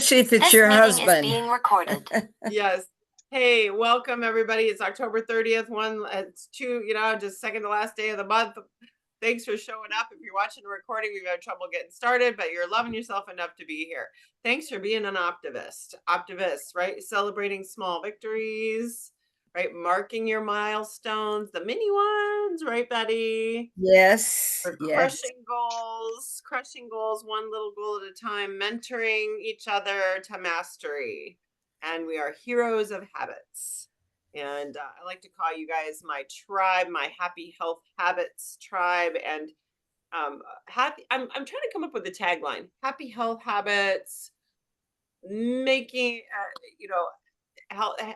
Especially if it's This your meeting is husband. being recorded. Yes. Hey, welcome everybody. It's October 30th. It's just second to last day of the month. Thanks for showing up. If you're watching the recording, we've had trouble getting started, but you're loving yourself enough to be here. Thanks for being an optimist. Optimist, right? Celebrating small victories, right? Marking your milestones, the mini ones, right, Betty? Yes, We're yes. crushing goals, one little goal at a time, mentoring each other to mastery. And we are heroes of habits. And I like to call you guys my tribe, my happy health habits tribe. And I'm trying to come up with a tagline: happy health habits, making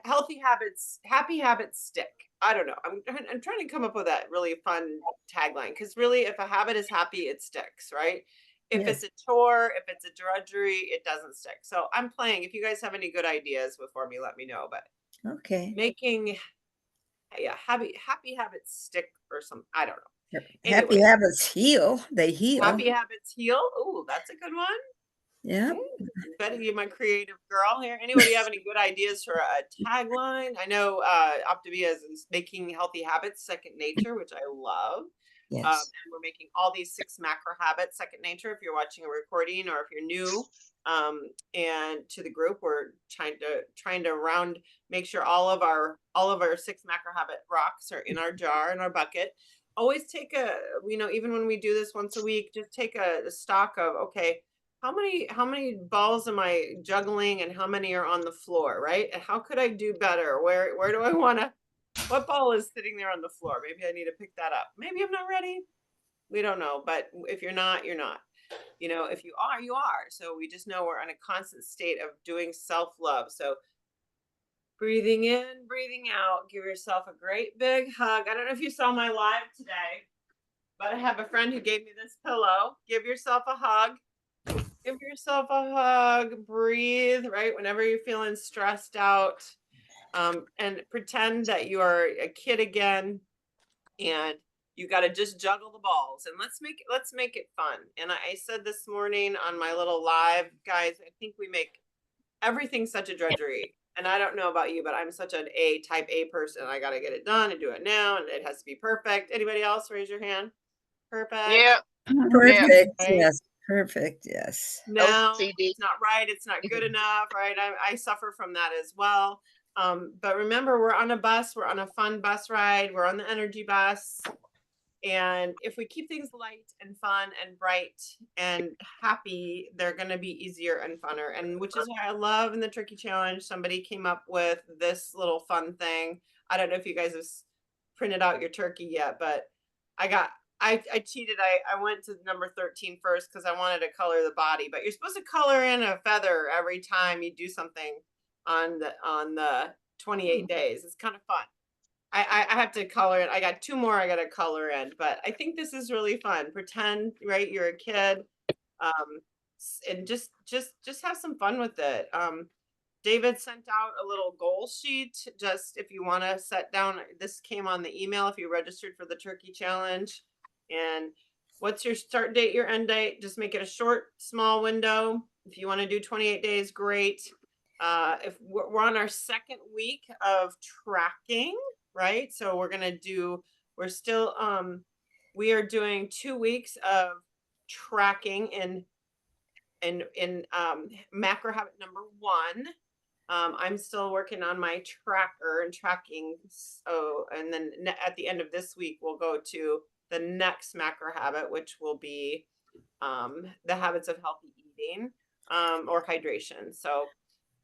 healthy habits, happy habits stick. I don't know. I'm trying to come up with that really fun tagline, because really, if a habit is happy, it sticks, right? If Yes. it's a chore, if it's a drudgery, it doesn't stick. So I'm playing. If you guys have any good ideas before me, let me know. But Okay. making happy habits stick or something. I don't know. Happy Anyway, habits heal. They heal. happy habits heal. Oh, that's a good one. Yeah. Betty, you my creative girl here. Anybody have any good ideas for a tagline? I know Optavia is making healthy habits second nature, which I love. Yes. And we're making all these 6 macro habits second nature. If you're watching a recording or if you're new and to the group, we're trying to make sure all of our 6 macro habit rocks are in our jar, in our bucket. Always take even when we do this once a week, just take a stock of, okay, how many balls am I juggling and how many are on the floor, right? And how could I do better? Where do I want to, what ball is sitting there on the floor? Maybe I need to pick that up. Maybe I'm not ready. We don't know. But if you're not, you're not. If you are, you are. So we just know we're in a constant state of doing self-love. So breathing in, breathing out, give yourself a great big hug. I don't know if you saw my live today, but I have a friend who gave me this pillow. Give yourself a hug. Give yourself a hug, breathe, right? Whenever you're feeling stressed out, and pretend that you are a kid again and you got to just juggle the balls, and let's make it fun. And I said this morning on my little live, guys, I think we make everything such a drudgery. And I don't know about you, but I'm such an type A person. I got to get it done and do it now, and it has to be perfect. Anybody else? Raise your hand. Perfect. Yeah. Perfect. Right? Yes. Perfect. Yes. No, OCD. it's not right. It's not good enough, right? I suffer from that as well. But remember, we're on a bus. We're on a fun bus ride. We're on the energy bus. And if we keep things light and fun and bright and happy, they're going to be easier and funner. And which is why I love in the Turkey Challenge, somebody came up with this little fun thing. I don't know if you guys have printed out your turkey yet, but I cheated. I went to number 13 first because I wanted to color the body, but you're supposed to color in a feather every time you do something on the 28 days. It's kind of fun. I have to color it. I got 2 more I got to color in, but I think this is really fun. Pretend, right, you're a kid, and just have some fun with it. David sent out a little goal sheet, just if you want to set down. This came on the email if you registered for the Turkey Challenge. And what's your start date, your end date? Just make it a short, small window. If you want to do 28 days, great. If we're on our second week of tracking, right? So we are doing 2 weeks of tracking in macro habit number 1. I'm still working on my tracker and tracking. So, and then at the end of this week, we'll go to the next macro habit, which will be the habits of healthy eating or hydration. So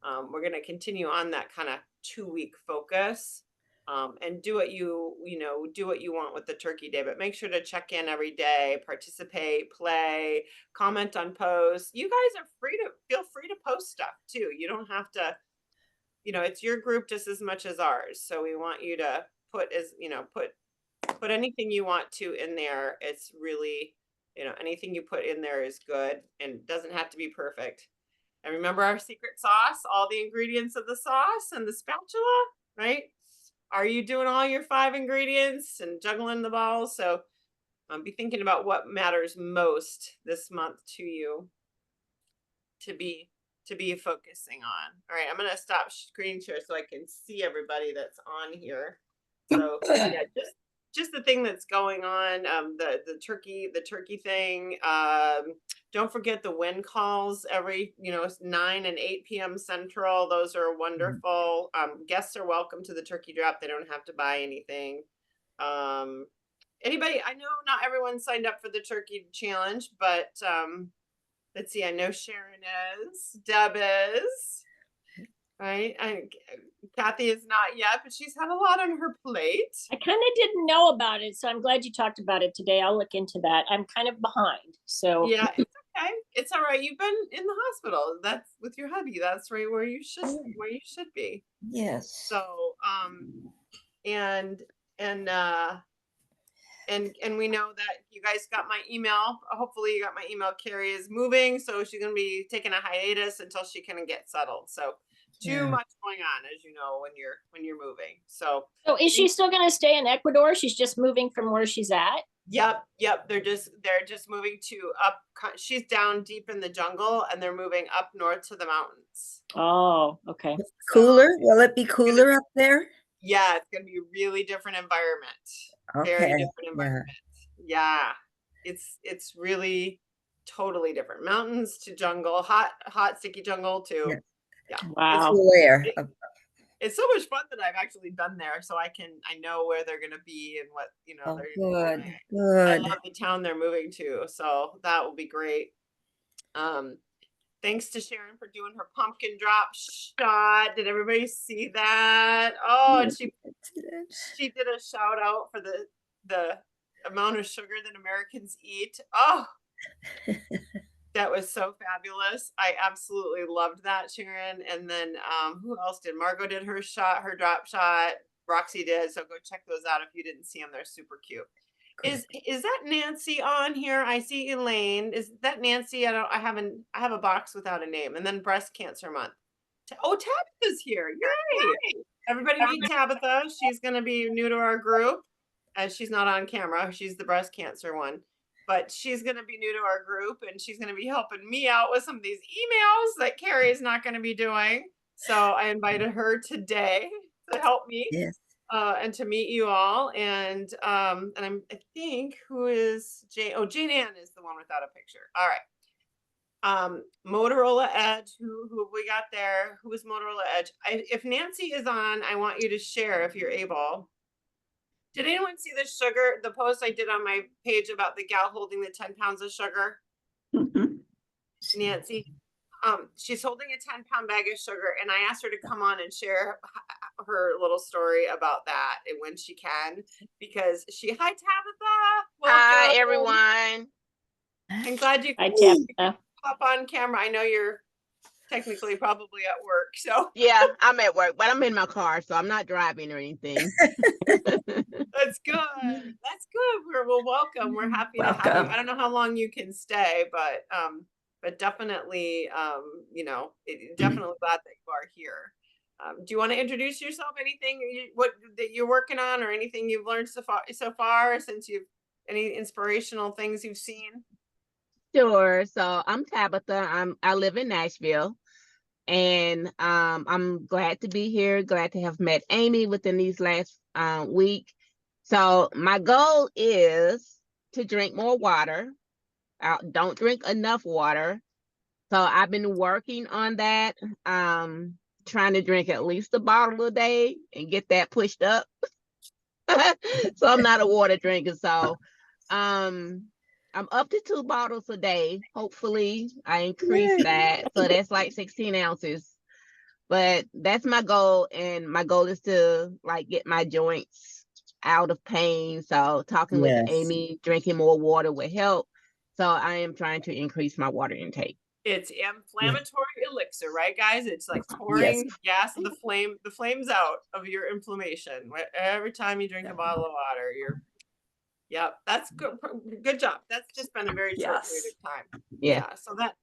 we're going to continue on that kind of 2-week focus and do what you want with the turkey day, but make sure to check in every day, participate, play, comment on posts. You guys are feel free to post stuff too. You don't have to, it's your group just as much as ours. So we want you to put anything you want to in there. It's really, anything you put in there is good and doesn't have to be perfect. And remember our secret sauce, all the ingredients of the sauce and the spatula, right? Are you doing all your 5 ingredients and juggling the balls? So be thinking about what matters most this month to you to be to be focusing on. All right, I'm gonna stop screen share so I can see everybody that's on here. So yeah, just the thing that's going on, the turkey thing. Don't forget the wind calls every 9 and 8 p.m. Central. Those are wonderful. Guests are welcome to the turkey drop. They don't have to buy anything. Anybody, I know not everyone signed up for the turkey challenge, but let's see, I know Sharon is, Deb is, right? Kathy is not yet, but she's had a lot on her plate. I kind of didn't know about it, so I'm glad you talked about it today. I'll look into that. I'm kind of behind, so yeah, it's okay. It's all right. You've been in the hospital. That's with your hubby. That's right where you should be. Yes. So and we know that you guys got my email. Hopefully you got my email. Carrie is moving, so she's gonna be taking a hiatus until she can get settled. So too much going on, as you know, when you're moving. So is she still going to stay in Ecuador? She's just moving from where she's at. Yep. They're just moving to up. She's down deep in the jungle, and they're moving up north to the mountains. Oh, okay. Cooler? Will it be cooler up there? Yeah, it's gonna be a really different environment. Very different environment. Yeah. It's really totally different. Mountains to jungle, hot sticky jungle to Wow. It's so much fun that I've actually been there, so I know where they're gonna be and what they're good. I love the town they're moving to, so that will be great. Thanks to Sharon for doing her pumpkin drop shot. Did everybody see that? Oh, and she did a shout out for the amount of sugar that Americans eat. Oh, that was so fabulous. I absolutely loved that, Sharon. And then who else did? Margot did her drop shot. Roxy did. So go check those out if you didn't see them. They're super cute. Is that Nancy on here? I see Elaine. Is that Nancy? I have a box without a name. And then Breast Cancer Month. Oh, Tabitha's here. Yay! Everybody meet Tabitha. She's going to be new to our group, as she's not on camera. She's the breast cancer one. But she's going to be new to our group, and she's going to be helping me out with some of these emails that Carrie is not going to be doing. So I invited her today to help me and to meet you all. And I think who is Jane? Oh, Jane Ann is the one without a picture. All right. Motorola Edge. Who have we got there? Who is Motorola Edge? If Nancy is on, I want you to share if you're able. Did anyone see the post I did on my page about the gal holding the 10 pounds of sugar? Nancy. She's holding a 10-pound bag of sugar, and I asked her to come on and share her little story about that and when she can, because hi Tabitha. Welcome. Hi everyone. I'm glad you can pop on camera. I know you're technically probably at work, so yeah, I'm at work, but I'm in my car, so I'm not driving or anything. That's good. That's good. We're welcome. We're happy to have you. I don't know how long you can stay, but definitely, definitely glad that you are here. Do you want to introduce yourself? Anything that you're working on, or anything you've learned so far since any inspirational things you've seen? Sure. So I'm Tabitha. I live in Nashville, and I'm glad to be here. Glad to have met Amy within these last week. So my goal is to drink more water. I don't drink enough water. So I've been working on that, trying to drink at least a bottle a day and get that pushed up. So I'm not a water drinker. So I'm up to 2 bottles a day. Hopefully I increase that. So that's like 16 ounces. But that's my goal. And my goal is to get my joints out of pain. So talking with Amy, drinking more water will help. So I am trying to increase my water intake. It's inflammatory elixir, right, guys? It's like pouring gas of the flames out of your inflammation. Every time you drink a bottle of water, that's good. Good job. That's just been a very short period of time. Yeah. So that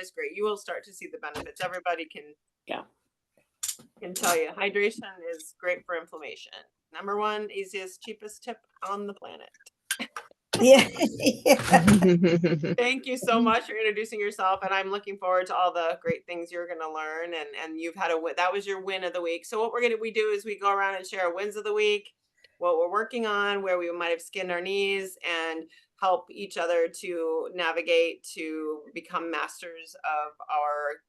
is great. You will start to see the benefits. Everybody can tell you hydration is great for inflammation. Number one, easiest, cheapest tip on the planet. Yeah. Yeah. Thank you so much for introducing yourself, and I'm looking forward to all the great things you're going to learn. And you've had a win. That was your win of the week. So what we do is we go around and share our wins of the week, what we're working on, where we might have skinned our knees, and help each other to navigate to become masters of our,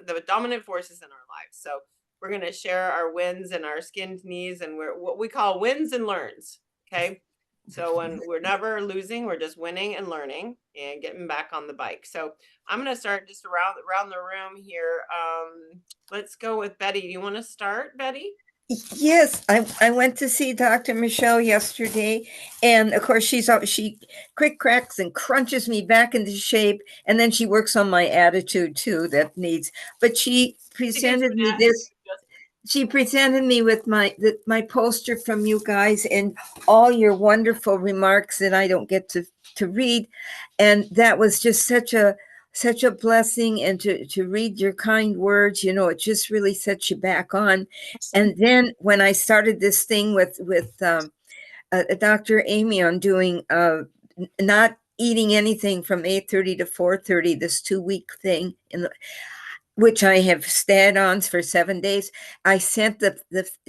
the dominant forces in our lives. So we're going to share our wins and our skinned knees, and we're what we call wins and learns. Okay. So when we're never losing, we're just winning and learning and getting back on the bike. So I'm going to start just around the room here. Let's go with Betty. Do you want to start, Betty? Yes, I went to see Dr. Michelle yesterday, and of course she quick cracks and crunches me back into shape, and then she works on my attitude too that needs. But she presented me this. She presented me with my poster from you guys and all your wonderful remarks that I don't get to read, and that was just such a blessing. And to read your kind words, it just really sets you back on. And then when I started this thing with Dr. Amy on doing not eating anything from 8:30 to 4:30, this 2-week thing which I have stayed on for 7 days. I sent the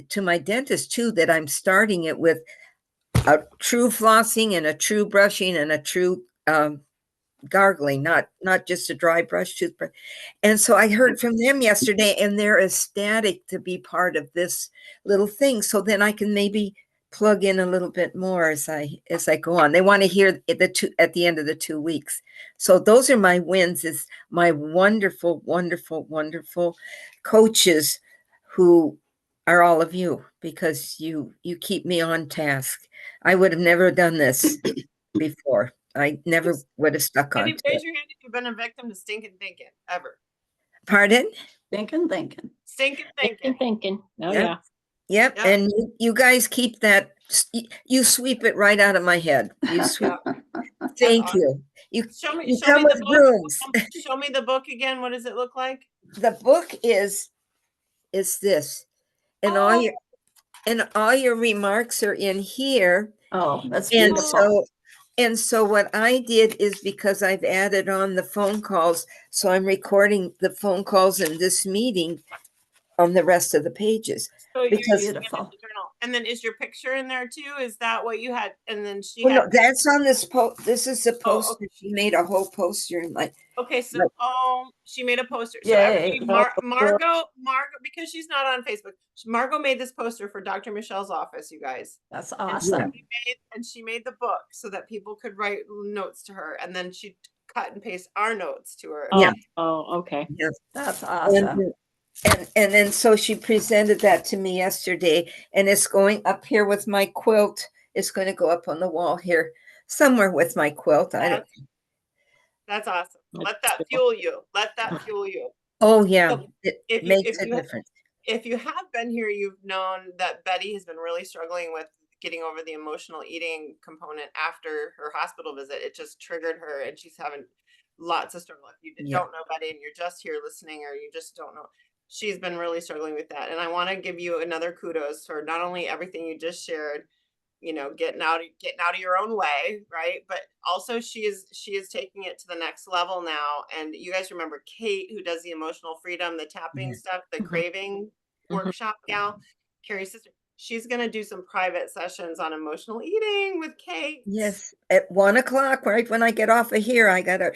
to my dentist too that I'm starting it with a true flossing and a true brushing and a true gargling, not just a dry brush toothbrush. And so I heard from them yesterday, and they're ecstatic to be part of this little thing. So then I can maybe plug in a little bit more as I go on. They want to hear at the end of the 2 weeks. So those are my wins. Is my wonderful, wonderful, wonderful coaches who are all of you, because you keep me on task. I would have never done this before. I never would have stuck on to Raise it. your hand if you've been a victim to stinking thinking ever. Pardon? Thinking. Stinking thinking. Thinking. Oh, Yep. yeah. Yep. Yep. And you guys keep that. You sweep it right out of my head. You sweep. Thank awesome. you. You Show me come with the book. brooms. Show me the book again. What does it look like? The book is this, and all your remarks are in here. Oh, that's And beautiful. so what I did is, because I've added on the phone calls, so I'm recording the phone calls in this meeting on the rest of the pages. So you're Because using it as a journal. And then is your picture in there too? Is that what you had? And then she well, had. no, that's on this post. This is the poster. okay. She made a whole poster in my. Okay, so Right. she made a poster. So Yay. Margot, because she's not on Facebook, Margot made this poster for Dr. Michelle's office, you guys. That's And awesome. she made the book so that people could write notes to her, and then she cut and paste our notes to her. Yeah. Oh, okay. Yes. That's awesome. And then so she presented that to me yesterday, and it's going up here with my quilt. It's going to go up on the wall here somewhere with my quilt. I don't. That's awesome. Let that fuel you. Let that fuel you. Oh yeah, So it makes a difference. If you have been here, you've known that Betty has been really struggling with getting over the emotional eating component after her hospital visit. It just triggered her, and she's having lots of struggle. If you don't know Betty and you're just here listening, or you just don't know, she's been really struggling with that. And I want to give you another kudos for not only everything you just shared, getting out of your own way, right? But also she is taking it to the next level now. And you guys remember Kate, who does the emotional freedom, the tapping stuff, the craving workshop gal, Carrie's sister. She's going to do some private sessions on emotional eating with Kate. Yes, at 1:00, right when I get off of here, I gotta.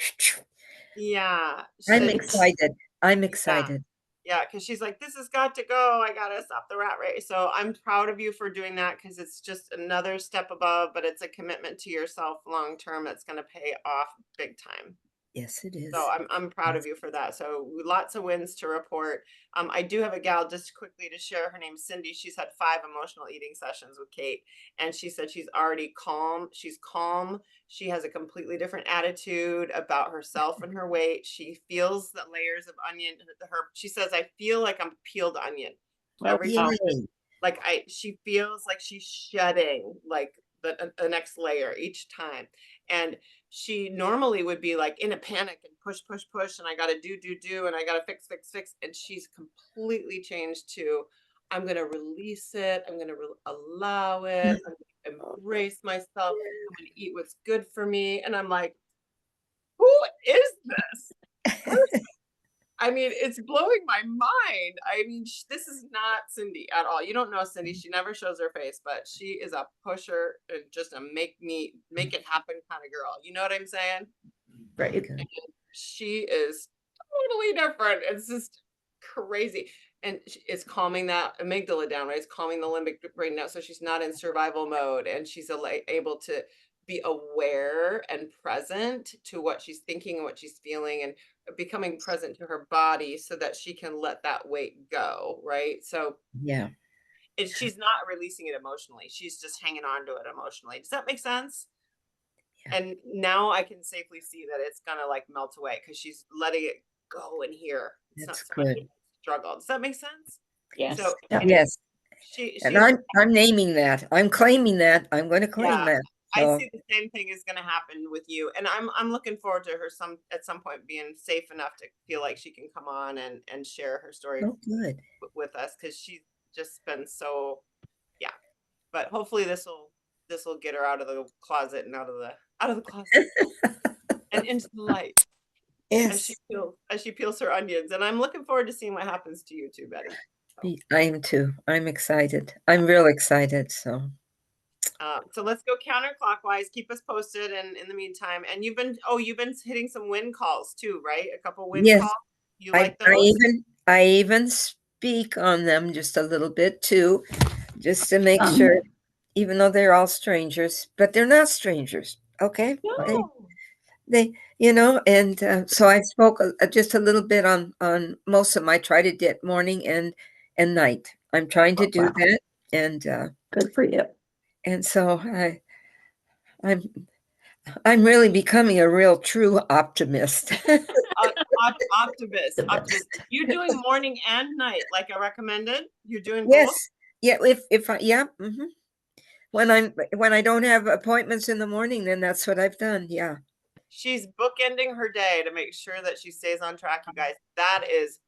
Yeah, I'm excited. I'm excited. Yeah, because she's like, this has got to go. I got to stop the rat race. So I'm proud of you for doing that, because it's just another step above, but it's a commitment to yourself long term that's going to pay off big time. Yes, it is. So I'm proud of you for that. So lots of wins to report. I do have a gal just quickly to share. Her name's Cindy. She's had 5 emotional eating sessions with Kate, and she said she's already calm. She's calm. She has a completely different attitude about herself and her weight. She feels the layers of onion. She says, I feel like I'm peeled onion. Every time, she feels like she's shedding like the next layer each time. And she normally would be like in a panic and push, and I got to do, and I got to fix. And she's completely changed to, I'm going to release it. I'm going to allow it. I'm going to embrace myself. I'm going to eat what's good for me. And I'm like, who is this person? I mean, it's blowing my mind. I mean, this is not Cindy at all. You don't know Cindy. She never shows her face, but she is a pusher and just a make it happen kind of girl. You know what I'm saying? Right. Okay. She is totally different. It's just crazy. And it's calming that amygdala down, right? It's calming the limbic brain down. So she's not in survival mode, and she's able to be aware and present to what she's thinking and what she's feeling, and becoming present to her body so that she can let that weight go, right? So Yeah. she's not releasing it emotionally. She's just hanging on to it emotionally. Does that make sense? Yeah. And now I can safely see that it's gonna like melt away because she's letting it go in here. It's That's not so much good. struggle. Does that make sense? Yes. So Yeah. anyway, Yes. she's And I'm naming that. I'm claiming that. I'm going to claim yeah. that. I So see the same thing is going to happen with you, and I'm looking forward to her at some point being safe enough to feel like she can come on and share her story oh, good. with us, because she's just been so, yeah. But hopefully this will get her out of the closet and out of the closet and into the light as Yes. she peels her onions. And I'm looking forward to seeing what happens to you too, Betty. I am too. I'm excited. I'm real excited. So let's go counterclockwise. Keep us posted, and in the meantime, and you've been hitting some win calls too, right? A couple win Yes. calls. You I like those? I even speak on them just a little bit too, just to make Um, sure, even though they're all strangers, but they're not strangers. Okay. No. They and so I spoke just a little bit on most of them. I try to get morning and night. I'm trying to do wow. that, and Good for you. so I'm I'm really becoming a real true optimist. Optimist. You're doing morning and night, like I recommended. You're doing Yes. both. Yeah, if I, yeah, when I don't have appointments in the morning, then that's what I've done. Yeah. She's bookending her day to make sure that she stays on track. You guys, that is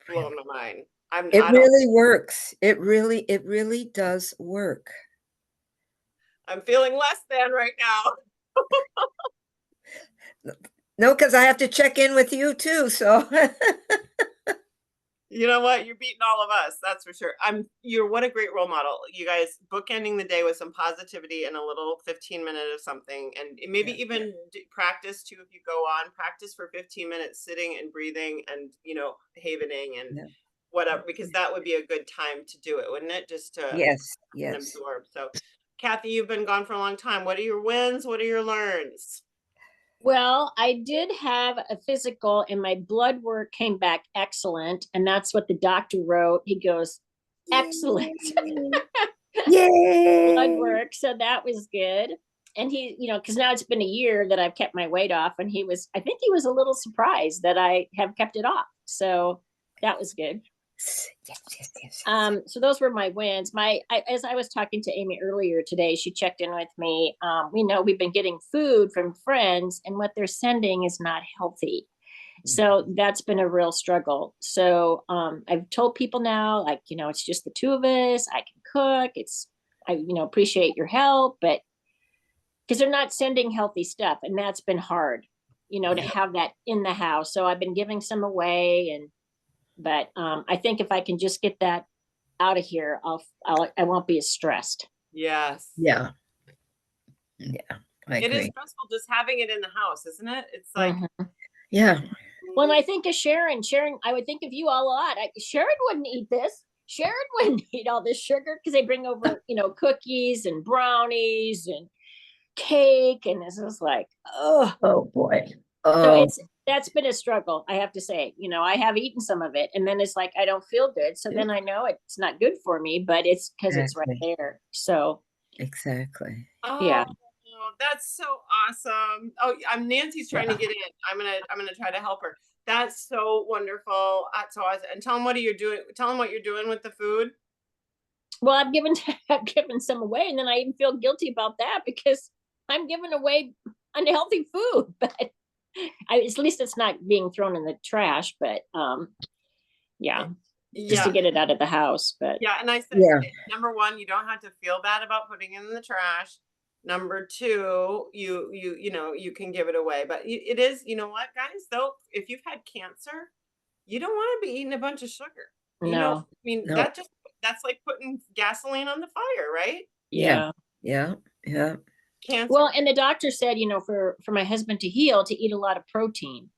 blowing my mind. It I don't. really works. It really does work. I'm feeling less than right now. No, because I have to check in with you too. So You know what? You're beating all of us. That's for sure. You're what a great role model. You guys bookending the day with some positivity and a little 15-minute of something, and maybe even practice too. If you go on, practice for 15 minutes, sitting and breathing and, havening and Yeah. whatever, because that would be a good time to do it, wouldn't it? Just to yes. absorb. So Kathy, you've been gone for a long time. What are your wins? What are your learns? Well, I did have a physical and my blood work came back excellent. And that's what the doctor wrote. He goes, excellent Yay! blood work. So that was good. And he, because now it's been a year that I've kept my weight off, and I think he was a little surprised that I have kept it off. So that was good. Yes. So those were my wins. As I was talking to Amy earlier today, she checked in with me. We know we've been getting food from friends, and what they're sending is not healthy. So that's been a real struggle. So I've told people now, like, it's just the two of us. I can cook. I appreciate your help, but because they're not sending healthy stuff, and that's been hard, to have that in the house. So I've been giving some away, but I think if I can just get that out of here, I won't be as stressed. Yes. Yeah. I It is agree. stressful just having it in the house, isn't it? It's like, Yeah. When I think of Sharon, I would think of you a lot. Sharon wouldn't eat this. Sharon wouldn't eat all this sugar, because they bring over, cookies and brownies and cake, and this is like, oh boy. Oh, so that's been a struggle, I have to say. I have eaten some of it, and then it's like I don't feel good, so then I know it's not good for me, but it's because it's right there. So exactly. yeah. That's so awesome. Oh, Nancy's trying to get in. I'm gonna try to help her. That's so wonderful. That's so awesome. And tell them what you're doing with the food. Well, I've given some away, and then I even feel guilty about that because I'm giving away unhealthy food, but at least it's not being thrown in the trash. But yeah. just to Yeah, get it out of the house, but yeah, and I said, Yeah. number one, you don't have to feel bad about putting it in the trash. Number two, you know, you can give it away, but it is, you know what, guys, though, if you've had cancer, you don't want to be eating a bunch of sugar. You know, no, I mean, No. that's like putting gasoline on the fire, right? Yeah. yeah. Yeah. Cancer. Well, and the doctor said, for my husband to heal, to eat a lot of protein.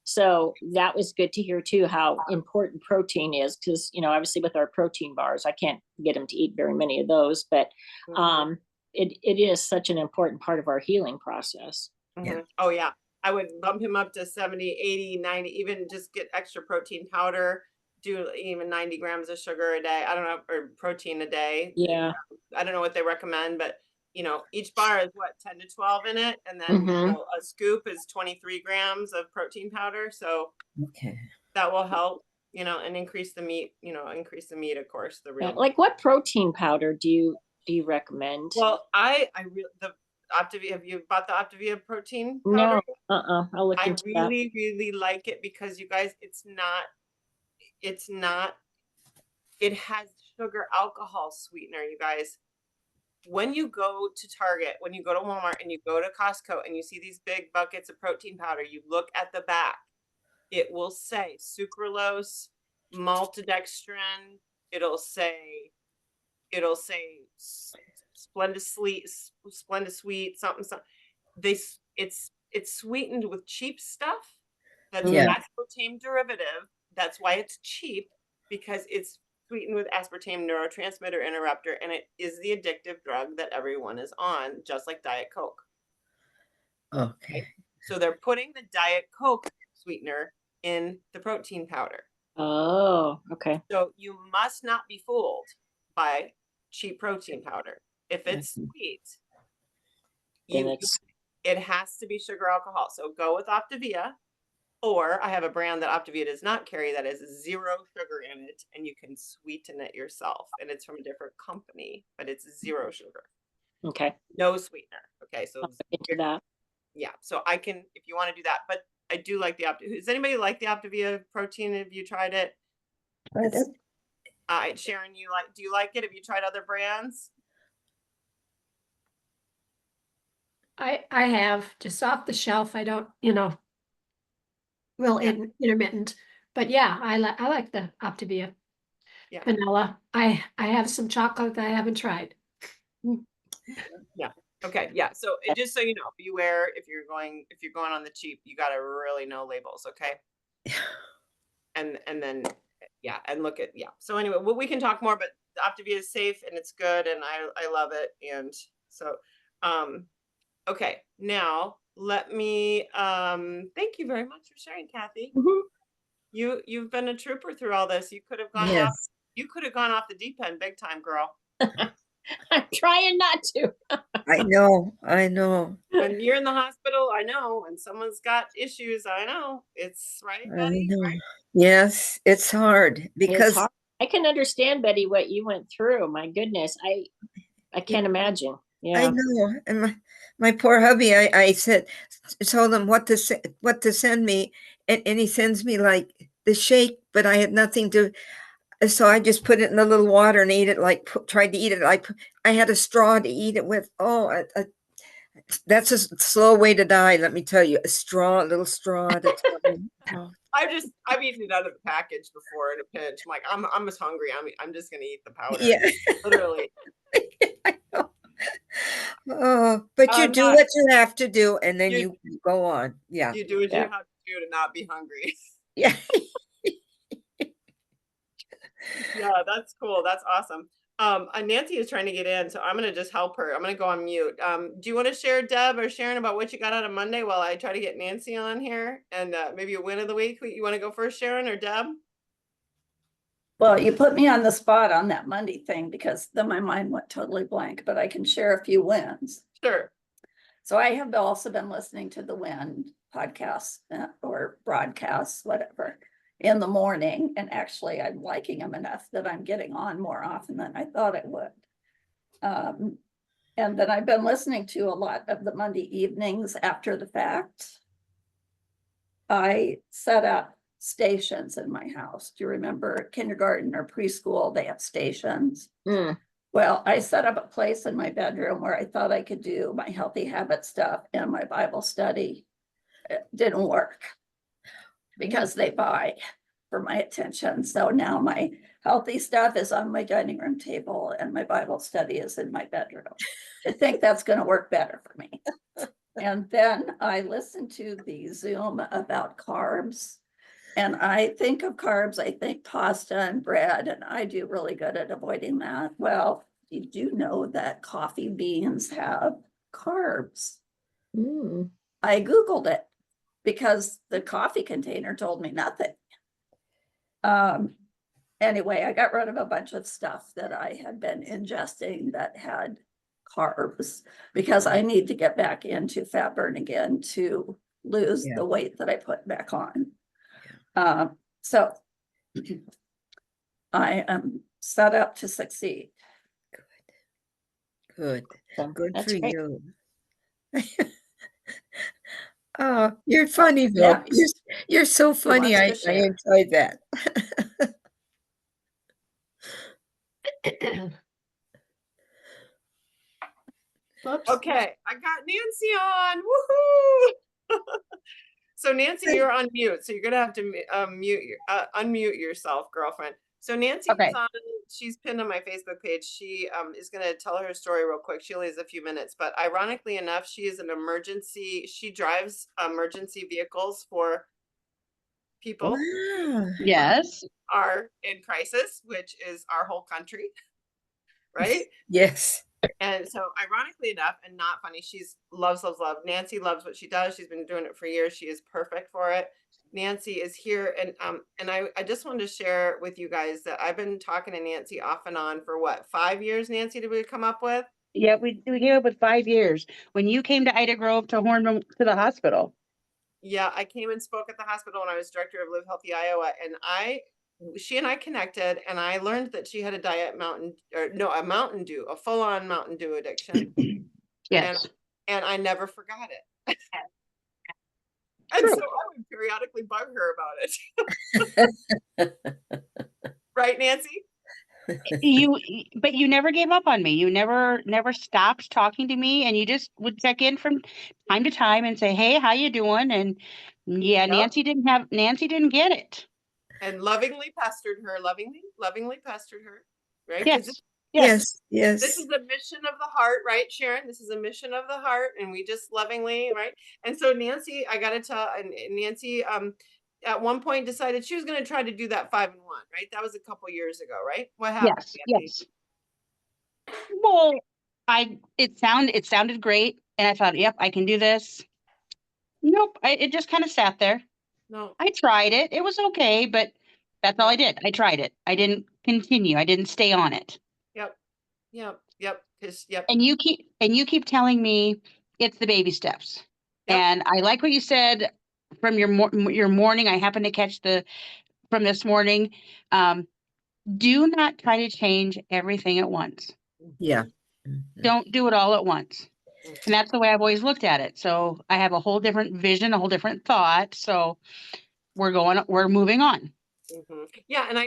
So that was good to hear too, how important protein is, because, obviously with our protein bars, I can't get him to eat very many of those, but Mhm. it is such an important part of our healing process. Yeah. Oh yeah. I would bump him up to 70, 80, 90, even just get extra protein powder, do even 90 grams of sugar a day. I don't know, or protein a day. Yeah. I don't know what they recommend, but each bar is what, 10 to 12 in it. And then Mhm. a scoop is 23 grams of protein powder. So Okay. that will help, and increase the meat, increase the meat, of course, the real meat. Like, what protein powder do you recommend? Well, I really, the Optavia, have you bought the Optavia protein powder? No, I'll look I into that. really, really like it because you guys, it's not, it has sugar alcohol sweetener, you guys. When you go to Target, when you go to Walmart and you go to Costco and you see these big buckets of protein powder, you look at the back, it will say sucralose, maltodextrin, it'll say Splenda sweet, something. It's sweetened with cheap stuff. That's an Yeah. aspartame derivative. That's why it's cheap, because it's sweetened with aspartame neurotransmitter interrupter, and it is the addictive drug that everyone is on, just like Diet Coke. Okay. So they're putting the Diet Coke sweetener in the protein powder. Oh, okay. So you must not be fooled by cheap protein powder. If it's Mhm. sweet, Then it has to be sugar alcohol. So go with Optavia, or I have a brand that Optavia does not carry that is 0 sugar in it, and you can sweeten it yourself. And it's from a different company, but it's 0 sugar, okay. no sweetener. Okay, so I'll look into that. yeah, so I can, if you want to do that, but I do like the Optavia. Does anybody like the Optavia protein? Have you tried it? But Sharon, do you like it? Have you tried other brands? I have just off the shelf. I don't, real Yeah. intermittent, but yeah, I like the Optavia Yeah. vanilla. I have some chocolate that I haven't tried. Yeah. Okay. Yeah. So just so you know, beware if you're going on the cheap, you got to really know labels. Okay. And then yeah, and look at So anyway, well, we can talk more, but the Optavia is safe and it's good, and I love it. And so, okay, now let me thank you very much for sharing, Kathy. Mhm. You've been a trooper through all this. You could have gone off. Yes. You could have gone off the deep end big time, girl. I'm trying not to. I know. I know. When you're in the hospital, I know. When someone's got issues, I know. It's right, I Betty. know. Right? Yes, it's hard It's because hard. I can understand, Betty, what you went through. My goodness, I can't imagine. I Yeah. know. And my poor hubby, I told him what to send me, and he sends me like the shake, but I had nothing to. So I just put it in the little water and ate it. Like tried to eat it. I had a straw to eat it with. Oh, that's a slow way to die. Let me tell you, a little straw at a time. Oh. I've eaten it out of the package before in a pinch. I'm like, I'm just hungry. I'm just gonna eat the powder. Yeah. Literally. I know. Oh, but you do Not- what you have to do, and then You- you go on. Yeah. You do what Yeah. you have to do to not be hungry. Yeah. Yeah, that's cool. That's awesome. Nancy is trying to get in, so I'm gonna just help her. I'm gonna go on mute. Do you want to share, Deb or Sharon, about what you got out of Monday while I try to get Nancy on here, and maybe a win of the week? You want to go first, Sharon or Deb? well, you put me on the spot on that Monday thing because then my mind went totally blank, but I can share a few wins. Sure. So I have also been listening to the WIN podcast or broadcasts, whatever, in the morning. And actually, I'm liking them enough that I'm getting on more often than I thought I would. And then I've been listening to a lot of the Monday evenings after the fact. I set up stations in my house. Do you remember kindergarten or preschool? They have stations. Mm. Well, I set up a place in my bedroom where I thought I could do my healthy habit stuff and my Bible study. It didn't work because they buy for my attention. So now my healthy stuff is on my dining room table and my Bible study is in my bedroom. I think that's going to work better for me. And then I listened to the Zoom about carbs. And I think of carbs, I think pasta and bread, and I do really good at avoiding that. Well, you do know that coffee beans have carbs. Mm. I Googled it because the coffee container told me nothing. Anyway, I got rid of a bunch of stuff that I had been ingesting that had carbs because I need to get back into fat burn again to lose Yeah. the weight that I put back on. So I am set up to succeed. Good. So Good that's for great. you. Oh, you're funny, Now, Bill. You're so funny. wants to I share? enjoyed that. Whoops. Okay, I got Nancy on. Woohoo! So Nancy, you're on mute, so you're gonna have to unmute yourself, girlfriend. So Nancy Okay. is on. She's pinned on my Facebook page. She is gonna tell her story real quick. She only has a few minutes, but ironically enough, she is an emergency. She drives emergency vehicles for people Wow. Yes. are in crisis, which is our whole country, right? Yes. And so ironically enough, and not funny, she's loves. Nancy loves what she does. She's been doing it for years. She is perfect for it. Nancy is here. And I just wanted to share with you guys that I've been talking to Nancy off and on for what, 5 years, Nancy, did we come up with? Yeah, we gave up with 5 years when you came to Ida Grove to Horn to the hospital. Yeah, I came and spoke at the hospital when I was director of Live Healthy Iowa, and she and I connected, and I learned that she had a Mountain Dew, a full-on Mountain Dew addiction. Yes. And I never forgot it. And so I would periodically bug her about it. Right, Nancy? But you never gave up on me. You never stopped talking to me, and you just would check in from time to time and say, "Hey, how you doing?" And yeah, Yep. Nancy didn't get it. And lovingly pestered her, lovingly pestered her, right? Yes. Yes. This Yes. is a mission of the heart, right, Sharon? This is a mission of the heart, and we just lovingly, right? And so Nancy, I gotta tell, and Nancy, at one point decided she was going to try to do that 5 and 1, right? That was a couple years ago, right? What happened? Yes. Yes. Well, it sounded great, and I thought, yep, I can do this. Nope, it just kind of sat there. No. I tried it. It was okay, but that's all I did. I tried it. I didn't continue. I didn't stay on it. Yep. And you keep telling me it's the baby steps. Yep. And I like what you said from your morning. I happened to catch from this morning. Do not try to change everything at once. Yeah. Don't do it all at once. And that's the way I've always looked at it. So I have a whole different vision, a whole different thought. So we're moving on. Mm-hmm. Yeah, and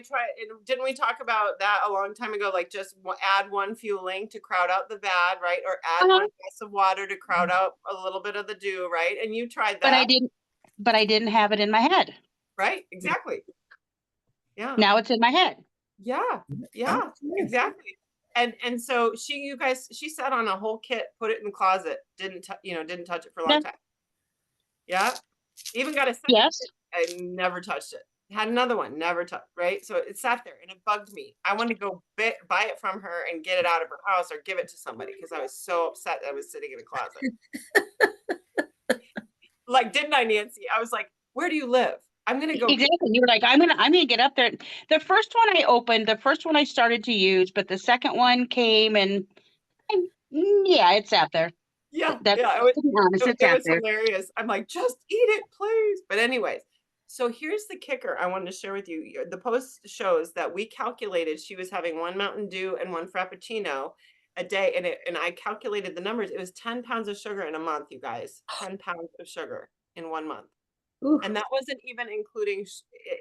didn't we talk about that a long time ago? Like just add one fueling to crowd out the bad, right? Or add one glass of water to crowd out a little bit of the dew, right? And you tried that. But I didn't have it in my head. Right, exactly. Yeah. Now it's in my head. Yeah, exactly. And so she sat on a whole kit, put it in the closet, didn't touch it for a long time. Yeah. Even got a second Yes. kit, I never touched it. Had another one, never touched, right? So it sat there and it bugged me. I wanted to go buy it from her and get it out of her house or give it to somebody because I was so upset that I was sitting in a closet. Like, didn't I, Nancy? I was like, where do you live? I'm gonna go. Exactly. You were like, I'm gonna get up there. The first one I opened, the first one I started to use, but the second one came and yeah, it's out there. Yeah, That's, yeah. to be honest, it's out there. Hilarious. I'm like, just eat it, please. But anyways, so here's the kicker I wanted to share with you. The post shows that we calculated she was having 1 Mountain Dew and 1 Frappuccino a day, and I calculated the numbers. It was 10 pounds of sugar in a month, you guys. 10 pounds of sugar in 1 month. Ooh. And that wasn't even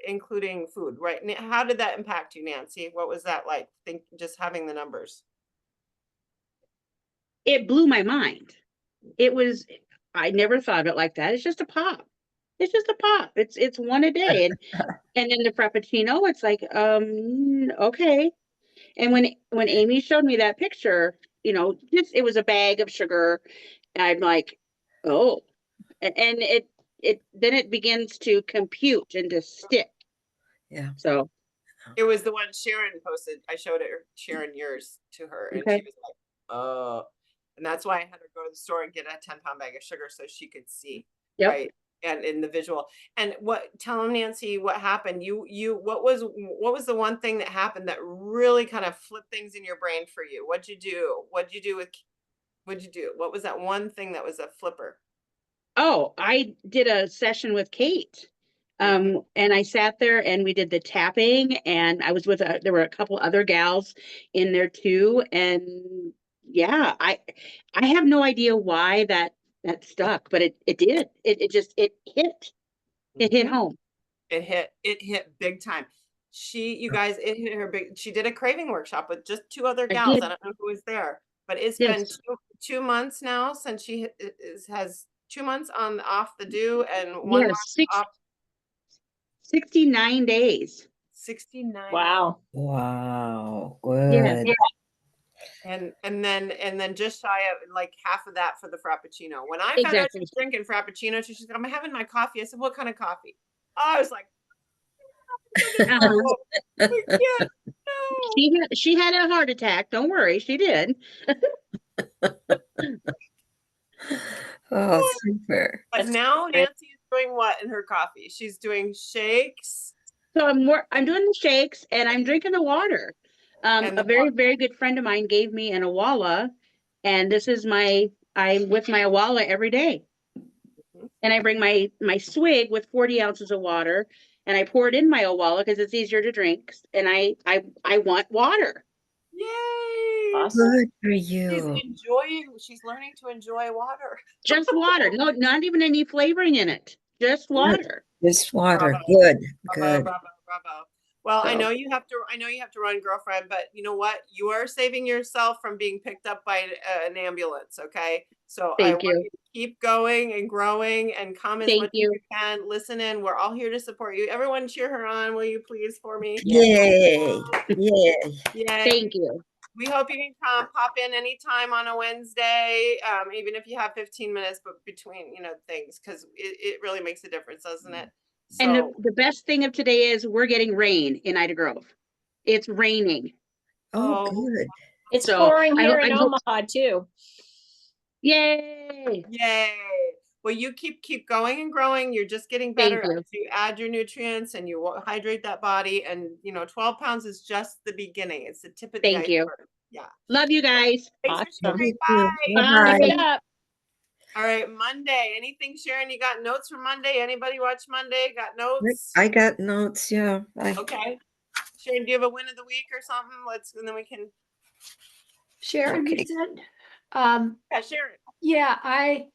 including food, right? How did that impact you, Nancy? What was that like? Think just having the numbers. It blew my mind. It was, I never thought of it like that. It's just a pop. It's just a pop. It's one a day. And then the Frappuccino, it's like, okay. And when Amy showed me that picture, just it was a bag of sugar. And I'm like, oh, and it then it begins to compute and to stick. Yeah. So It was the one Sharon posted. I showed Sharon yours to her, and Okay. she was like, "Oh," and that's why I had her go to the store and get a 10-pound bag of sugar so she could see, Yep. right? And in the visual. And tell them, Nancy, what happened? What was the one thing that happened that really kind of flipped things in your brain for you? What'd you do? What'd you do? What was that one thing that was a flipper? Oh, I did a session with Kate. And I sat there and we did the tapping, and I was with there were a couple other gals in there too. And yeah, I have no idea why that stuck, but it did. It just it hit Mhm. home. It hit big time. You guys, it hit her big. She did a craving workshop with just 2 other I gals. did. I don't know who was there, but it's been Yes. 2 months now since she has 2 months on off the do and 1 month Yes, off. 69 days. 69. Wow. Wow. Yes. Good. And then just shy of like half of that for the Frappuccino. When I found out she Exactly. was drinking Frappuccino, she's like, I'm having my coffee. I said, what kind of coffee? I was like, Uh-huh. we can't, no. She had a heart attack. Don't worry, she did. Oh, super. But That's now great. Nancy is doing what in her coffee? She's doing shakes So I'm doing the shakes and I'm drinking the water. and A the very, very good friend of mine gave me an Awala, and this is I'm with my Awala every day. Mhm. And I bring my swig with 40 ounces of water, and I pour it in my Awala because it's easier to drink. And I want water. Yay! Awesome. Good for She's you. she's learning to enjoy water. Just water. No, not even any flavoring in it. Just water. Just water. Bravo. Good. Bravo, Good. bravo. Well, I So know you have to run, girlfriend, but you know what? You are saving yourself from being picked up by an ambulance, okay? So I thank want you. you to keep going and growing and come as Thank much as you. you can. Listen in. We're all here to support you. Everyone cheer her on, will you please, for me? Yay. Yay. Yay. Thank you. We hope you can pop in anytime on a Wednesday, even if you have 15 minutes, but between, things, because it really makes a difference, doesn't it? And So, the best thing of today is we're getting rain in Ida Grove. It's raining. Oh, oh, good. It's So pouring here in I hope, Omaha too. yay. yay. Well, you keep going and growing. You're just getting Thank better you. as you add your nutrients and you hydrate that body. And 12 pounds is just the beginning. It's the tip of the Thank you. iceberg. Yeah. Love you guys. Thanks for Awesome. sharing. You too. Bye. Bye-bye. Keep it up. All right, Monday. Anything, Sharon? You got notes for Monday? Anybody watch Monday? Got notes? I got notes. Yeah. Okay. Sharon, do you have a win of the week or something? And then we can. Sharon, you Okay. said, Yeah, Sharon. yeah, I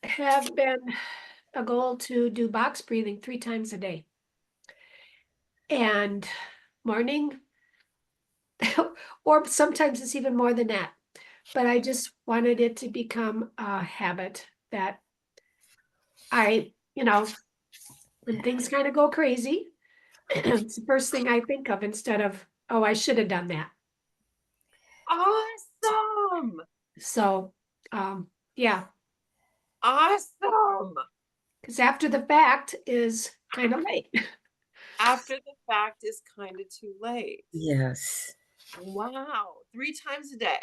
have been a goal to do box breathing 3 times a day. And morning, or sometimes it's even more than that. But I just wanted it to become a habit that I, when things kind of go crazy, it's the first thing I think of instead of, oh, I should have done that. Awesome. So, yeah, Awesome. because after the fact is kind of late. After the fact is kind of too late. Yes. Wow. 3 times a day.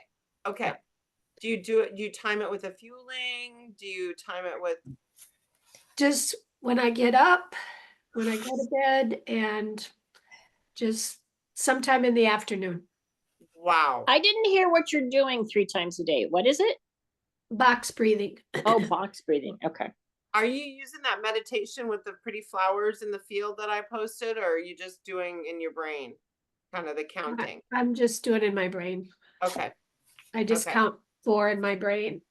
Okay. Do you time it with a fueling? Do you time it with Just when I get up, when I go to bed, and just sometime in the afternoon. wow. I didn't hear what you're doing 3 times a day. What is it? Box breathing. Oh, box breathing. Okay. Are you using that meditation with the pretty flowers in the field that I posted, or are you just doing in your brain kind of the counting? I'm just doing it in my brain. Okay. I just Okay. count 4 in my brain.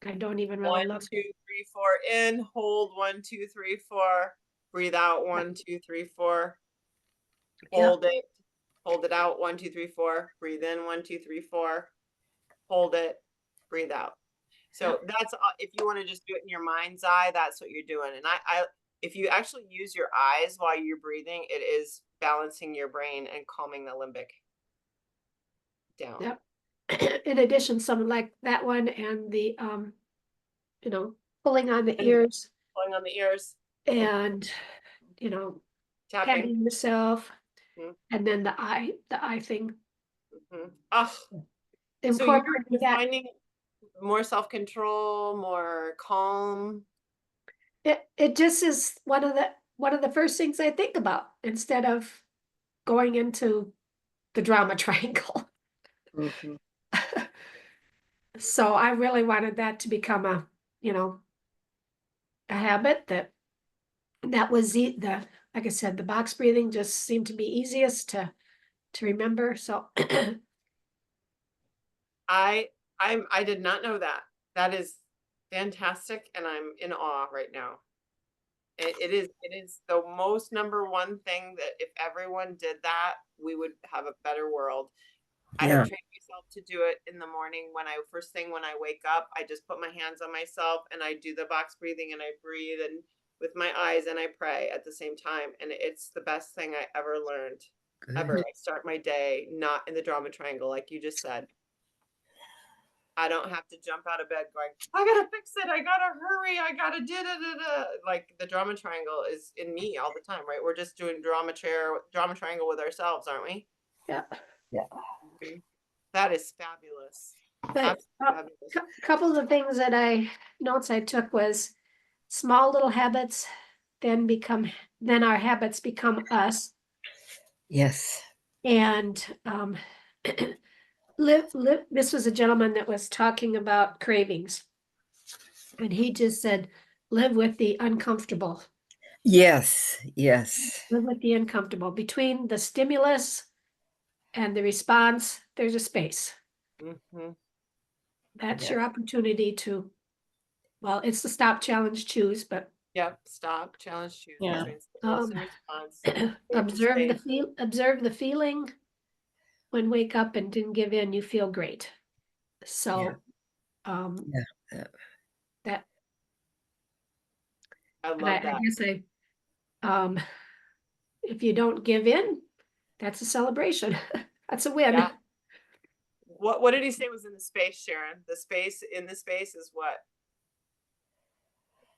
I don't even really 1, look. 2, 3, 4. In, hold 1, 2, 3, 4. Breathe out 1, 2, 3, 4. Hold it. Hold it out 1, 2, 3, 4. Breathe in 1, 2, 3, 4. Hold it. Breathe out. So that's if you want to just do it in your mind's eye, that's what you're doing. And I if you actually use your eyes while you're breathing, it is balancing your brain and calming the limbic down. Yep. In addition, something like that one and the you know, pulling on the ears Pulling on the ears, and you know, tapping. patting yourself, Mhm. and then the eye thing. Oh, so you're Incorporating that. finding more self-control, more calm. It just is one of the first things I think about instead of going into the drama triangle. Mhm. So I really wanted that to become a, you know, a habit that was the like I said, the box breathing just seemed to be easiest to remember. So I did not know that. That is fantastic, and I'm in awe right now. It is the most number one thing that if everyone did that, we would have a better world. I Yeah. have trained myself to do it in the morning when first thing when I wake up, I just put my hands on myself and I do the box breathing and I breathe and with my eyes and I pray at the same time. And it's the best thing I ever learned. Ever. Good. I start my day not in the drama triangle, like you just said. I don't have to jump out of bed going, I gotta fix it. I gotta hurry. I gotta da. Like the drama triangle is in me all the time, right? We're just doing drama triangle with ourselves, aren't we? yeah. That is fabulous. But Absolutely fabulous. couple of things that notes I took was small little habits then our habits become us. Yes. And this was a gentleman that was talking about cravings. And he just said, live with the uncomfortable. Yes. Yes. Live with the uncomfortable. Between the stimulus and the response, there's a space. Mhm. That's Yeah. your opportunity to, well, it's the stop, challenge, choose, but Yep. Stop. Challenge. Choose Yeah. between stimulus and response. observe the feeling. When wake up and didn't give in, you feel great. So, Yeah. that, I and love I that. guess if you don't give in, that's a celebration. That's a win. Yeah. What did he say was in the space, Sharon? The space in the space is what?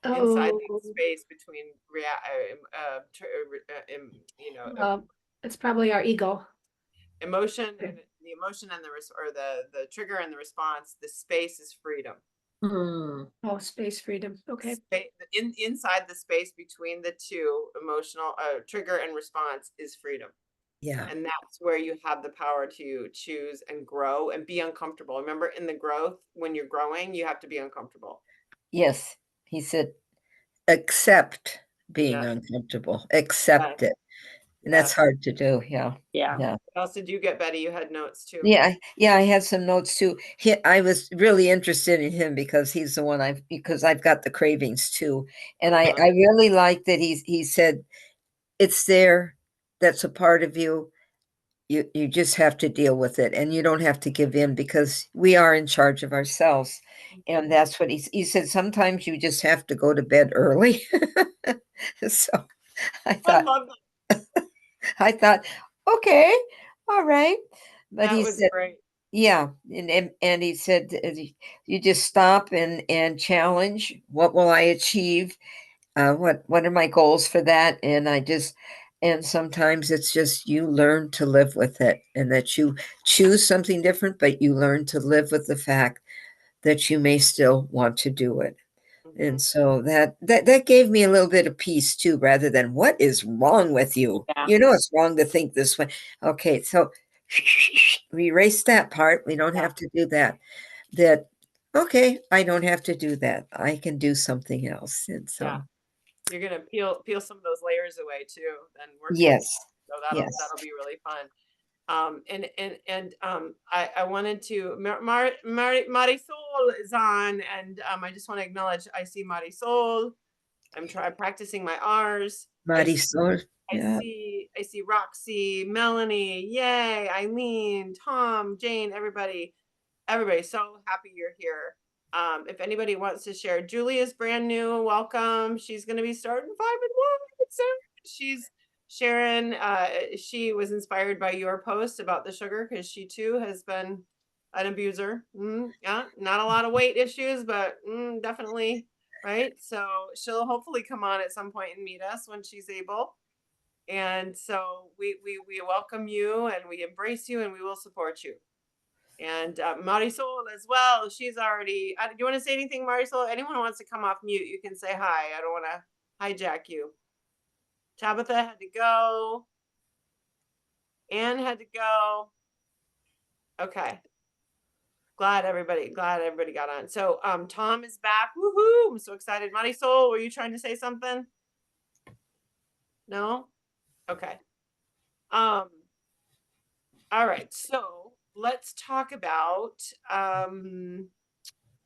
Inside the Oh, space between it's probably our ego. emotion and the emotion and the trigger and the response. The space is freedom. Oh, space freedom. Okay. Inside the space between the two emotional trigger and response is freedom. Yeah. And that's where you have the power to choose and grow and be uncomfortable. Remember, in the growth, when you're growing, you have to be uncomfortable. Yes. He said, accept being Yeah. uncomfortable. Accept it. And that's hard to do. Yeah. Yeah. Yeah. What else did you get, Betty? You had notes too. Yeah, I had some notes too. I was really interested in him because he's the one because I've got the cravings too. And I really like that he said it's there, that's a part of you. You just have to deal with it and you don't have to give in because we are in charge of ourselves. And that's what he said. Sometimes you just have to go to bed early. So I I love that. I thought, okay, all right. But That he was said, great. yeah, and he said, you just stop and challenge. What will I achieve? What are my goals for that? And sometimes it's just you learn to live with it, and that you choose something different, but you learn to live with the fact that you may still want to do it. And so that gave me a little bit of peace too, rather than what is wrong with you? Yeah. You know, it's wrong to think this way. Okay, so we erase that part. We don't have to do that. Okay, I don't have to do that. I can do something else. And so you're gonna peel some of those layers away too, and work. yes. So Yes. that'll be really fun. I wanted to, Marisol is on, and I just want to acknowledge, I see Marisol. I'm practicing my R's. Marisol. Yeah. I see Roxy, Melanie, yay, Eileen, Tom, Jane, everybody, so happy you're here. If anybody wants to share, Julia's brand new, welcome. She's going to be starting 5 and 1. So she's Sharon. She was inspired by your post about the sugar because she too has been an abuser. Yeah, not a lot of weight issues, but definitely, right? So she'll hopefully come on at some point and meet us when she's able. And so we welcome you, and we embrace you, and we will support you. And Marisol as well. She's already. Do you want to say anything, Marisol? Anyone who wants to come off mute, you can say hi. I don't want to hijack you. Tabitha had to go. Anne had to go. Okay. Glad everybody got on. So Tom is back. Woohoo! I'm so excited. Marisol, were you trying to say something? No? Okay. All right. So let's talk about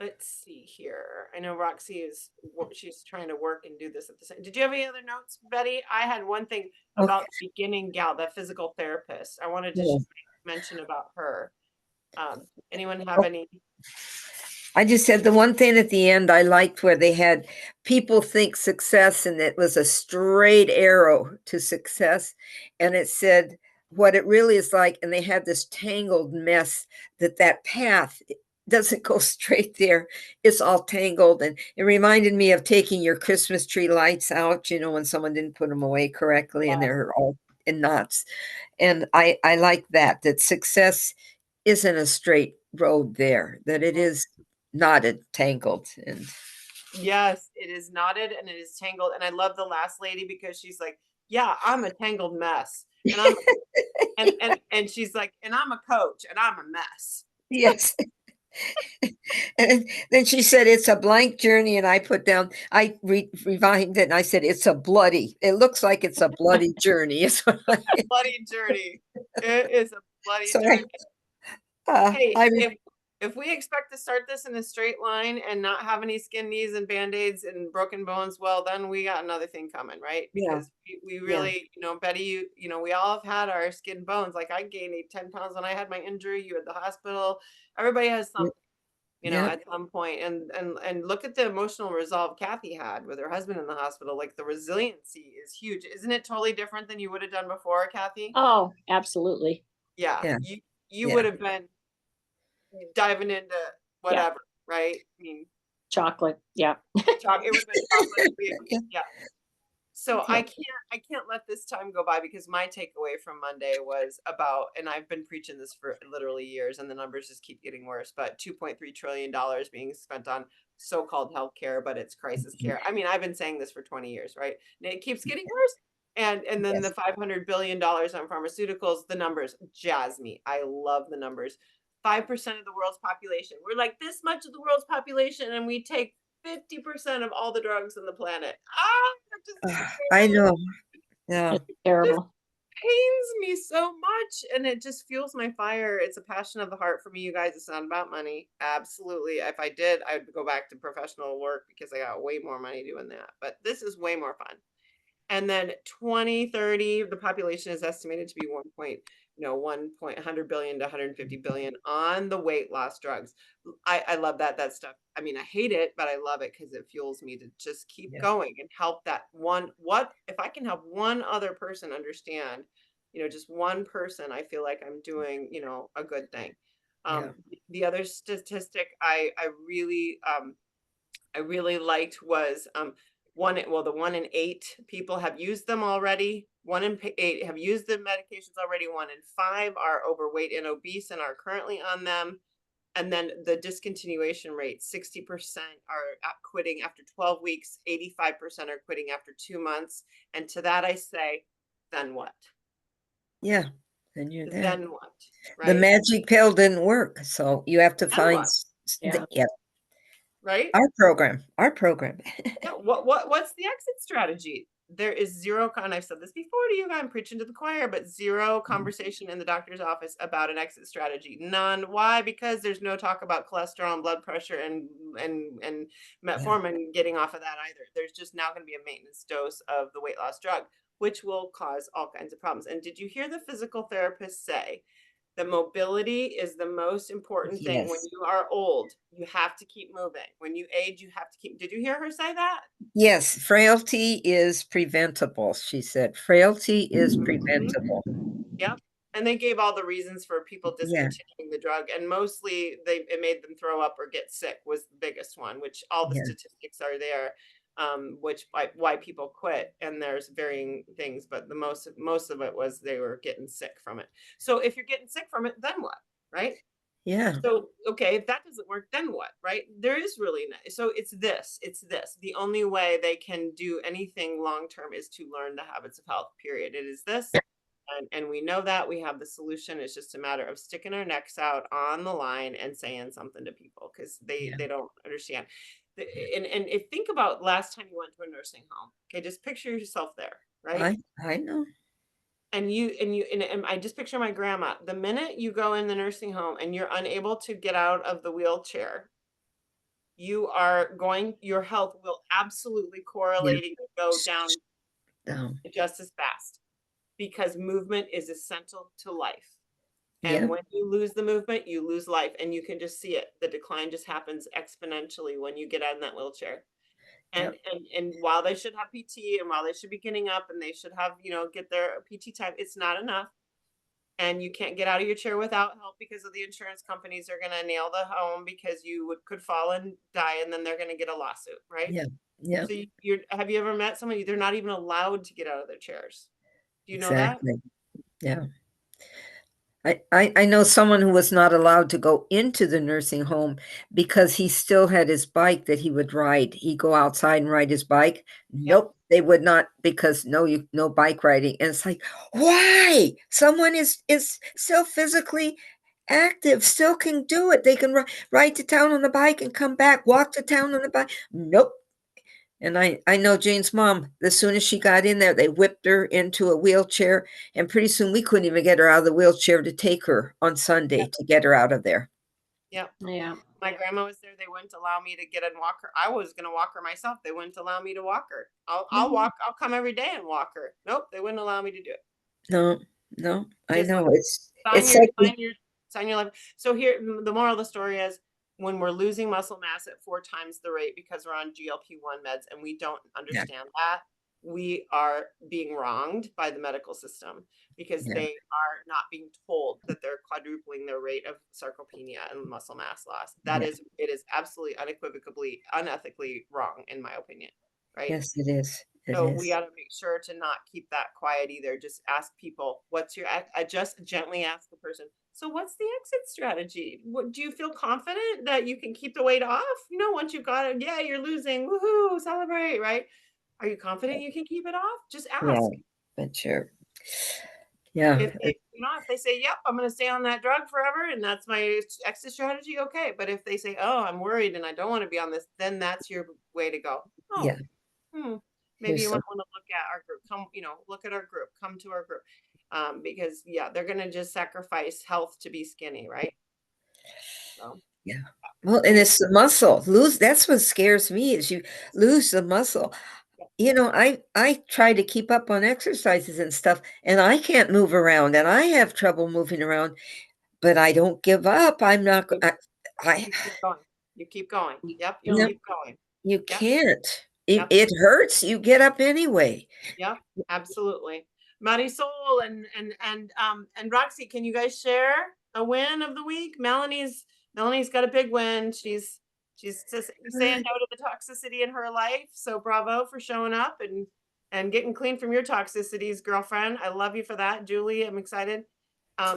let's see here. I know Roxy she's trying to work and do this at the same. Did you have any other notes, Betty? I had one thing about the beginning gal, that physical therapist. I wanted to mention about her. Anyone have any? I just said the one thing at the end I liked where they had people think success, and it was a straight arrow to success. And it said what it really is like. And they had this tangled mess that path doesn't go straight there. It's all tangled. And it reminded me of taking your Christmas tree lights out, when someone didn't put them away correctly and they're all in knots. And I like that success isn't a straight road there, that it is knotted, tangled, and yes, it is knotted and it is tangled. And I love the last lady because she's like, yeah, I'm a tangled mess. And I'm and she's like, and I'm a coach and I'm a mess. Yes. And then she said it's a blank journey, and I put down, I revived it, and I said it looks like it's a bloody journey. It's bloody journey. It is a bloody journey. Hey, if we expect to start this in a straight line and not have any skin, knees, and band-aids and broken bones, well, then we got another thing coming, right? Because we really, Betty, we all have had our skin bones. Like I gained 10 pounds when I had my injury. You at the hospital. Everybody has something, at some point. And look at the emotional resolve Kathy had with her husband in the hospital. Like the resiliency is huge. Isn't it totally different than you would have done before, Kathy? Oh, absolutely. Yeah. You would have been diving into whatever, right? I mean, chocolate. Yeah. It would have been chocolate. Yeah. So I can't let this time go by, because my takeaway from Monday was about, and I've been preaching this for literally years, and the numbers just keep getting worse, but $2.3 trillion being spent on so-called healthcare, but it's crisis care. I mean, I've been saying this for 20 years, right? And it keeps getting worse. And then the $500 billion on pharmaceuticals, the numbers jazz me. I love the numbers. 5% of the world's population. We're like this much of the world's population, and we take 50% of all the drugs on the planet. I know. Yeah. It's terrible. It pains me so much, and it just fuels my fire. It's a passion of the heart for me, you guys. It's not about money. Absolutely. If I did, I would go back to professional work because I got way more money doing that. But this is way more fun. And then 2030, the population is estimated to be 100 billion to 150 billion on the weight loss drugs. I love that stuff. I mean, I hate it, but I love it because it fuels me to just keep going and help that one. What if I can help one other person understand, just one person, I feel like I'm doing, a good thing. The other statistic I really liked was the 1 in 8 people have used them already. 1 in 8 have used the medications already. 1 in 5 are overweight and obese and are currently on them. And then the discontinuation rate, 60% are quitting after 12 weeks, 85% are quitting after 2 months. And to that I say, then what? Yeah. Then you're there. Then what? Right? The magic pill didn't work. So you have to find right? Our program. Yeah, what's the exit strategy? there is zero, and I've said this before to you, I'm preaching to the choir, but zero conversation in the doctor's office about an exit strategy. None. Why? Because there's no talk about cholesterol and blood pressure and metformin getting off of that either. There's just now going to be a maintenance dose of the weight loss drug, which will cause all kinds of problems. And did you hear the physical therapist say that mobility is the most important thing? When Yes. you are old, you have to keep moving. When you age, you have to keep. Did you hear her say that? Yes, frailty is preventable, she said. Frailty is Mhm. preventable. Yep. And they gave all the reasons for people Yeah, discontinuing the drug, and mostly it made them throw up or get sick was the biggest one, which all the yeah, statistics are there, which why people quit. And there's varying things, but the most of it was they were getting sick from it. So if you're getting sick from it, then what, right? yeah, So, okay, if that doesn't work, then what, right? There is really no, so it's this. The only way they can do anything long term is to learn the habits of health, period. It is this. And we know that we have the solution. It's just a matter of sticking our necks out on the line and saying something to people because yeah. they don't understand. And if think about last time you went to a nursing home, okay, just picture yourself there, right? I know. And I just picture my grandma. The minute you go in the nursing home and you're unable to get out of the wheelchair, your health will absolutely Yeah. correlate and go down No. just as fast because movement is essential to life. Yeah, And when you lose the movement, you lose life, and you can just see it. The decline just happens exponentially when you get out in that wheelchair. yeah, And while they should have PT and while they should be getting up and they should have, get their PT time, it's not enough. And you can't get out of your chair without help because of the insurance companies are going to nail the home because you could fall and die, and then they're going to get a lawsuit, right? yeah, yeah, So have you ever met somebody? They're not even allowed to get out of their chairs. Do you know that? exactly. Yeah. I know someone who was not allowed to go into the nursing home because he still had his bike that he would ride. He'd go outside and ride his bike. Yep. Nope, they would not because no bike riding. And it's like, why? Someone is still physically active, still can do it. They can ride to town on the bike and come back, walk to town on the bike. Nope. And I know Jane's mom, as soon as she got in there, they whipped her into a wheelchair. And pretty soon we couldn't even get her out of the wheelchair to take her on Sunday Yep. to get her out of there. Yep. Yeah. My grandma was there. They wouldn't allow me to get and walk her. I was going to walk her myself. They wouldn't allow me to walk her. I'll walk. I'll come every day and walk her. Nope. They wouldn't allow me to do it. No, no, I Just know. sign It's your, like sign your life. So here, the moral of the story is when we're losing muscle mass at 4 times the rate because we're on GLP-1 meds and we don't understand that, we are being wronged by the medical system because Yeah. they are not being told that they're quadrupling their rate of sarcopenia and muscle mass loss. It is absolutely unequivocally, unethically wrong in my opinion. Right. Yes, it is. It So is. we got to make sure to not keep that quiet either. Just ask people, I just gently ask the person, so what's the exit strategy? What, do you feel confident that you can keep the weight off? Once you've got it, yeah, you're losing, woohoo, celebrate, right? Are you confident you can keep it off? Just Yeah, ask. but sure. Yeah. If they say, yep, I'm going to stay on that drug forever and that's my exit strategy, okay. But if they say, oh, I'm worried and I don't want to be on this, then that's your way to go. Oh, Yeah. maybe you Here's might want to look at our group. Look at our group. Come to our group, because they're gonna just sacrifice health to be skinny, right? So Yeah. Well, and it's the muscle. That's what scares me is you lose the muscle. I try to keep up on exercises and stuff, and I can't move around, and I have trouble moving around, but I don't give up. I'm not. I you keep going. You keep going. Yep, you no, keep going. you Yep, can't. It, yep, it hurts. You get up anyway. yep. Absolutely. Marisol and Roxy, can you guys share a win of the week? Melanie's got a big win. She's just saying no to the toxicity in her life. So bravo for showing up and getting clean from your toxicities, girlfriend. I love you for that. Julie, I'm excited.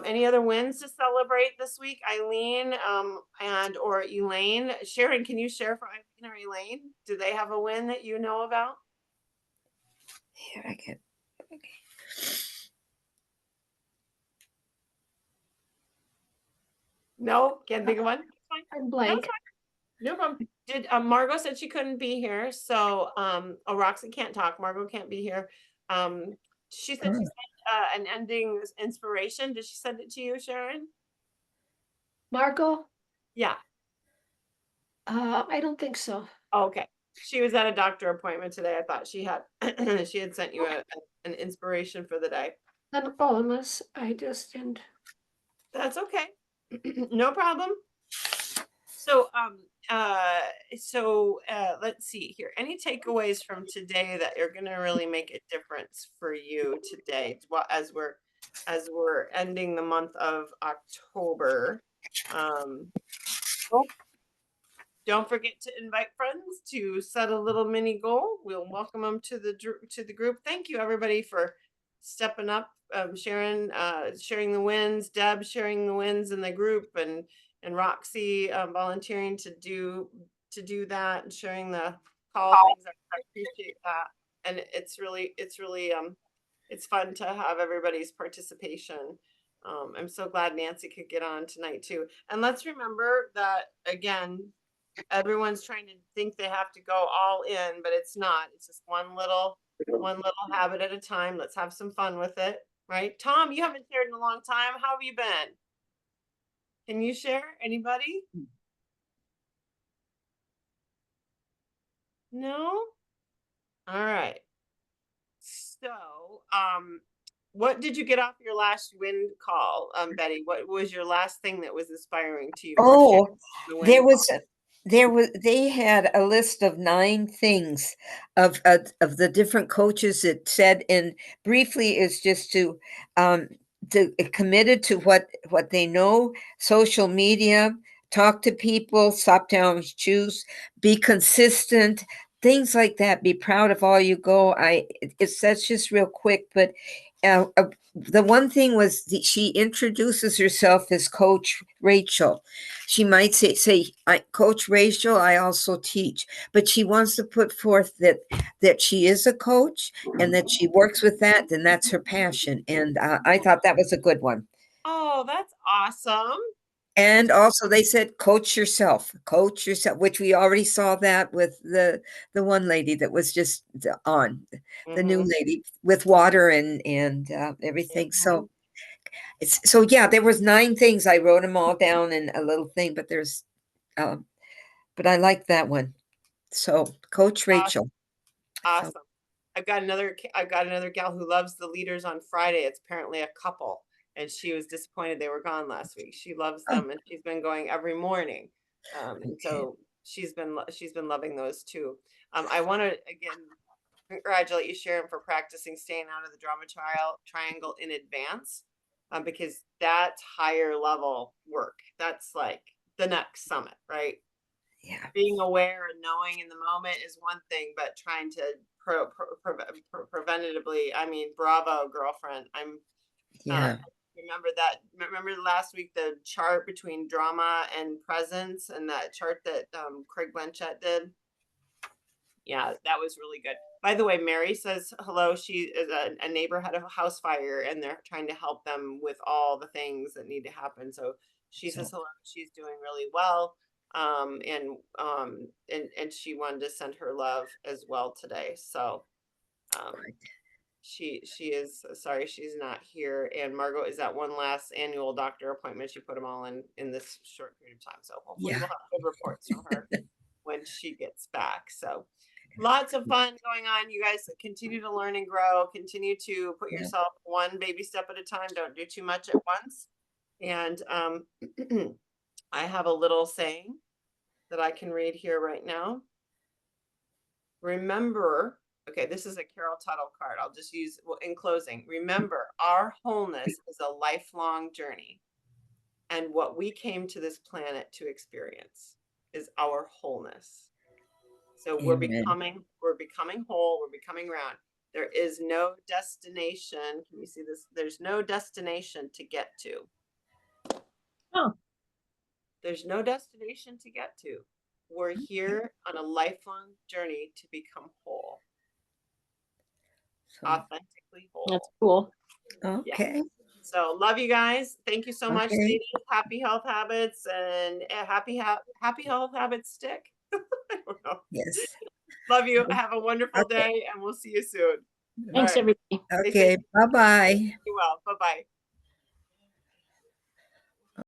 Any other wins to celebrate this week? Eileen or Elaine. Sharon, can you share for Eileen or Elaine? Do they have a win that you know about? Here I get. Okay. No, can't think of one. It's fine. I'm No, it's blank. fine. No problem. Did Margot said she couldn't be here, so Roxy can't talk. Margot can't be here. She said she sent an ending inspiration. Did she send it to you, Sharon? Margot, Yeah. I don't think so. Okay. She was at a doctor appointment today. I thought she had she had sent you an inspiration for the day. Unless I just didn't. That's okay. No problem. So let's see here. Any takeaways from today that are gonna really make a difference for you today? As we're ending the month of October. Oh, don't forget to invite friends to set a little mini goal. We'll welcome them to the group. Thank you everybody for stepping up, Sharon sharing the wins, Deb sharing the wins in the group, and Roxy volunteering to do that and sharing the call things. I appreciate that, and it's really it's fun to have everybody's participation. I'm so glad Nancy could get on tonight too. And let's remember that again, everyone's trying to think they have to go all in, but it's not. It's just one little habit at a time. Let's have some fun with it, right? Tom, you haven't shared in a long time. How have you been? Can you share? Anybody? No? All right. So, what did you get off your last wind call, Betty? What was your last thing that was inspiring to you? Oh, The there wind was they had a list of 9 things of the different coaches that said, and briefly is just to committed to what they know, social media, talk to people, stop down, choose, be consistent, things like that. Be proud of all you go. It's that's just real quick, but the one thing was she introduces herself as Coach Rachel. She might say Coach Rachel, I also teach, but she wants to put forth that she is a coach and that she works with that, and that's her passion. And I thought that was a good one. Oh, that's awesome. And also they said coach yourself, which we already saw that with the one lady that was just on, the new lady with water and everything. So yeah, there was 9 things. I wrote them all down in a little thing, but but I like that one. So Coach Rachel. So, Awesome. I've got another gal who loves the leaders on Friday. It's apparently a couple, and she was disappointed they were gone last week. She loves them, and she's been going every morning. And so she's been loving those too. I want to again congratulate you, Sharon, for practicing staying out of the drama triangle in advance, because that's higher level work. That's like the next summit, right? yeah. Being aware and knowing in the moment is one thing, but trying to preventatively, I mean, bravo, girlfriend. Yeah. Remember last week, the chart between drama and presence, and that chart that Craig Blanchett did. Yeah, that was really good. By the way, Mary says hello. She is a neighbor had a house fire, and they're trying to help them with all the things that need to happen. So she says hello. She's doing really well. And she wanted to send her love as well today. So she is sorry she's not here. And Margot is at one last annual doctor appointment. She put them all in this short period of time. So hopefully we'll have good reports from her when she gets back. So lots of fun going on. You guys continue to learn and grow. Continue to put yourself one baby step at a time. Don't do too much at once. And I have a little saying that I can read here right now. Remember, okay, this is a Carol Tuttle card. I'll just use in closing. Remember, our wholeness is a lifelong journey. And what we came to this planet to experience is our wholeness. So we're becoming whole, we're becoming round. There is no destination. Can you see this? There's no destination to get to. Oh. There's no destination to get to. We're here on a lifelong journey to become whole. Authentically whole. That's cool. Okay. Yeah. So love you guys. Thank you so much, Okay. ladies. Happy health habits, and happy health habits stick. I don't know. Yes. Love you. Have a wonderful Okay. day, and we'll see you soon. Thanks, right. everybody. Okay. Bye-bye. Be well. Bye-bye.